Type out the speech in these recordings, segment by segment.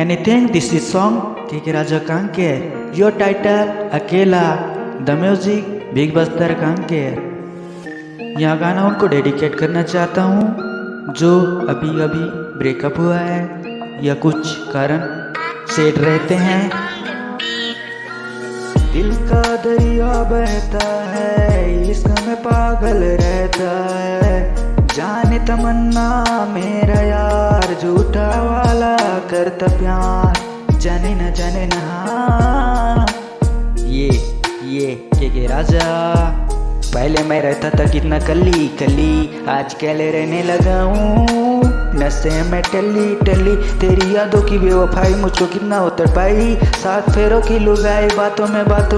anything. This is song KK Raja Kanker. Your title अकेला. The music Big Buster Kanker. यह गाना उनको dedicate करना चाहता हूँ जो अभी अभी ब्रेकअप हुआ है या कुछ कारण सेट रहते हैं। दिल का दरिया बहता है, इसका में पागल रहता है। जाने तमन्ना मेरा यार झूठा वाला करता प्यार, जाने न ये के राजा। पहले मैं रहता था कितना कली कली, आज कैले रहने लगा हूँ नशे में टली। तेरी यादों की बेवफाई मुझको कितना उतर पाई, साथ फेरों की लुगाई बातों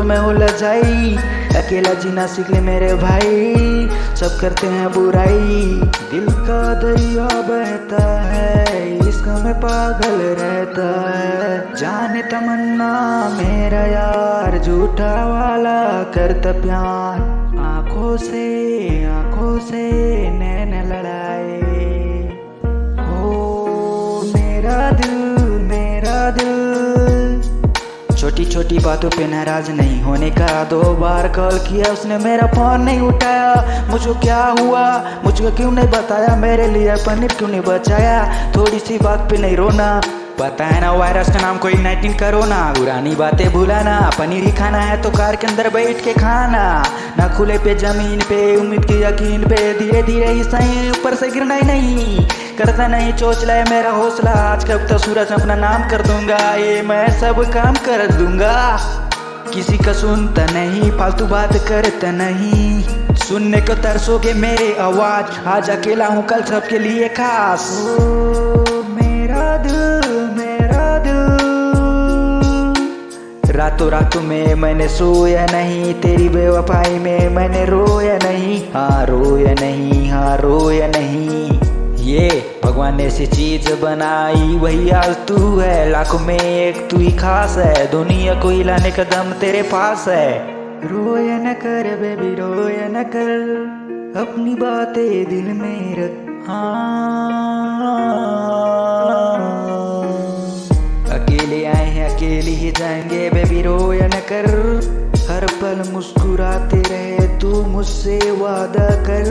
में हो लजाई। अकेला जीना सीख ले मेरे भाई, सब करते हैं बुराई। दिल का दरिया बहता है, इसका में पागल रहता है। जाने तमन्ना मेरा यार झूठा वाला करता प्यार, आंखों से नैन लड़ाए। हो मेरा दिल छोटी बातों पे नाराज नहीं होने का। 2 बार कॉल किया उसने मेरा फोन नहीं उठाया। मुझको क्या हुआ, मुझको क्यों नहीं बताया, मेरे लिए पनीर क्यों नहीं बचाया। थोड़ी सी बात पे नहीं रोना, पता है ना वायरस का नाम कोविड-19 कोरोना। पुरानी बातें भूलाना, पनीर ही खाना है तो कार के अंदर बैठ के खाना। ना खुले पे जमीन पे उम्मीद की यकीन पे, धीरे धीरे ही सही ऊपर से गिरना ही नहीं। करता नहीं चोचला है मेरा हौसला, आज कब तो सूरज अपना नाम कर दूंगा। ये मैं सब काम कर दूंगा, किसी का सुनता नहीं, फालतू बात करता नहीं। सुनने को तरसोगे मेरे आवाज, आज अकेला हूँ कल सबके लिए खास। ओ मेरा दिल रातों में मैंने सोया नहीं, तेरी बेवफाई में मैंने रोया नहीं। हाँ रोया नहीं। ये भगवान ने ऐसी चीज बनाई, वही आज तू है। लाखों में एक तू ही खास है, दुनिया को हिलाने का दम तेरे पास है। रोया न कर बेबी रोया न कर, अपनी बातें दिल में रख। अकेले आए हैं अकेले ही जाएंगे, बेबी रोया न कर। हर पल मुस्कुराते रहे तू, मुझसे वादा कर,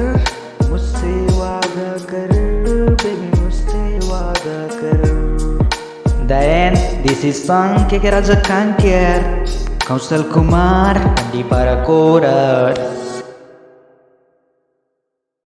बेबी मुझसे वादा कर। The end. This is song KK Raja Kanker, Kausal Kumar, Andi Para Korat.